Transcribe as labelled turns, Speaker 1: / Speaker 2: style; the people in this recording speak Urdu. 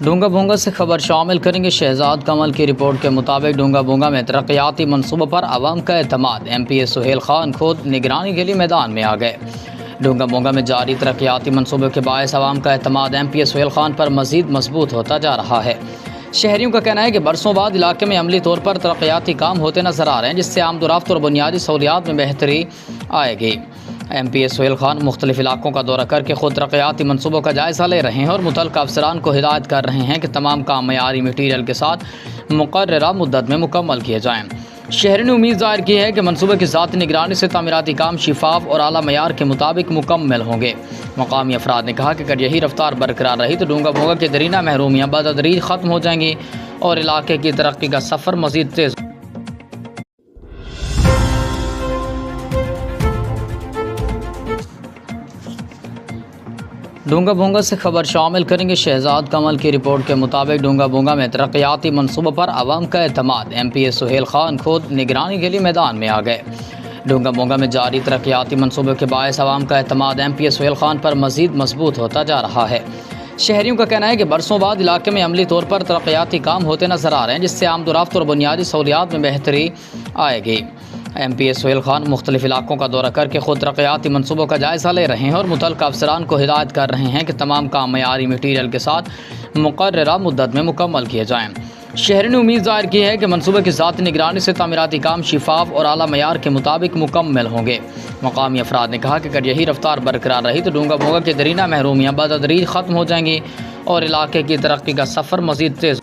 Speaker 1: ڈونگا بونگا سے خبر شامل کریں گے۔ شہزاد کمل کی رپورٹ کے مطابق ڈونگا بونگا میں ترقیاتی منصوبوں پر عوام کا اعتماد۔ ایم پی اے سہیل خان خود نگرانی کے لیے میدان میں آ گئے۔ ڈونگا بونگا میں جاری ترقیاتی منصوبوں کے باعث عوام کا اعتماد ایم پی اے سہیل خان پر مزید مضبوط ہوتا جا رہا ہے۔ شہریوں کا کہنا ہے کہ برسوں بعد علاقے میں عملی طور پر ترقیاتی کام ہوتے نظر آ رہے ہیں، جس سے آمد و رفت اور بنیادی سہولیات میں بہتری آئے گی۔ ایم پی اے سہیل خان مختلف علاقوں کا دورہ کر کے خود ترقیاتی منصوبوں کا جائزہ لے رہے ہیں اور متعلقہ افسران کو ہدایت کر رہے ہیں کہ تمام کام معیاری مٹیریل کے ساتھ مقررہ مدت میں مکمل کیے جائیں۔ شہریوں نے امید ظاہر کی ہے کہ منصوبے کی ذاتی نگرانی سے تعمیراتی کام شفاف اور اعلیٰ معیار کے مطابق مکمل ہوں گے۔ مقامی افراد نے کہا کہ اگر یہی رفتار برقرار رہی تو ڈونگا بونگا کے درینہ محرومیاں بتدریج ختم ہو جائیں گی اور علاقے کی ترقی کا سفر مزید تیز ڈونگا بونگا سے خبر شامل کریں گے۔ شہزاد کمل کی رپورٹ کے مطابق ڈونگا بونگا میں ترقیاتی منصوبوں پر عوام کا اعتماد۔ ایم پی اے سہیل خان خود نگرانی کے لیے میدان میں آ گئے۔ ڈونگا بونگا میں جاری ترقیاتی منصوبوں کے باعث عوام کا اعتماد ایم پی اے سہیل خان پر مزید مضبوط ہوتا جا رہا ہے۔ شہریوں کا کہنا ہے کہ برسوں بعد علاقے میں عملی طور پر ترقیاتی کام ہوتے نظر آ رہے ہیں، جس سے آمد و رفت اور بنیادی سہولیات میں بہتری آئے گی۔ ایم پی اے سہیل خان مختلف علاقوں کا دورہ کر کے خود ترقیاتی منصوبوں کا جائزہ لے رہے ہیں اور متعلقہ افسران کو ہدایت کر رہے ہیں کہ تمام کام معیاری مٹیریل کے ساتھ مقررہ مدت میں مکمل کیے جائیں۔ شہریوں نے امید ظاہر کی ہے کہ منصوبے کی ذاتی نگرانی سے تعمیراتی کام شفاف اور اعلیٰ معیار کے مطابق مکمل ہوں گے۔ مقامی افراد نے کہا کہ اگر یہی رفتار برقرار رہی تو ڈونگا بونگا کے درینہ محرومیاں بتدریج ختم ہو جائیں گی اور علاقے کی ترقی کا سفر مزید تیز